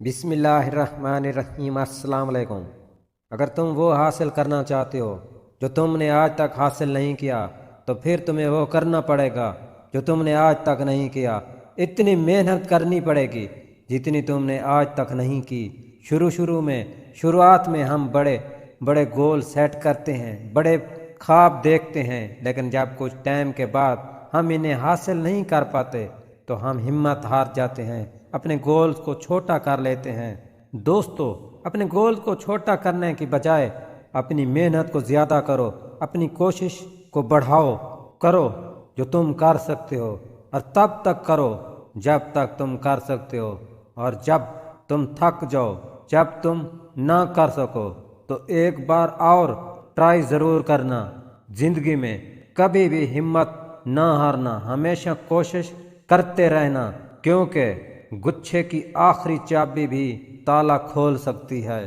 بسم اللہ الرحمن الرحیم۔ السلام علیکم۔ اگر تم وہ حاصل کرنا چاہتے ہو جو تم نے آج تک حاصل نہیں کیا تو پھر تمہیں وہ کرنا پڑے گا جو تم نے آج تک نہیں کیا۔ اتنی محنت کرنی پڑے گی جتنی تم نے آج تک نہیں کی۔ شروعات میں ہم بڑے بڑے گول سیٹ کرتے ہیں، بڑے خواب دیکھتے ہیں، لیکن جب کچھ ٹائم کے بعد ہم انہیں حاصل نہیں کر پاتے تو ہم ہمت ہار جاتے ہیں، اپنے گولز کو چھوٹا کر لیتے ہیں۔ دوستو، اپنے گولز کو چھوٹا کرنے کی بجائے اپنی محنت کو زیادہ کرو، اپنی کوشش کو بڑھاؤ، کرو جو تم کر سکتے ہو، اور تب تک کرو جب تک تم کر سکتے ہو، اور جب تم تھک جاؤ، جب تم نہ کر سکو تو ایک بار اور ٹرائی ضرور کرنا۔ زندگی میں کبھی بھی ہمت نہ ہارنا، ہمیشہ کوشش کرتے رہنا، کیونکہ گچھے کی آخری چابی بھی تالا کھول سکتی ہے۔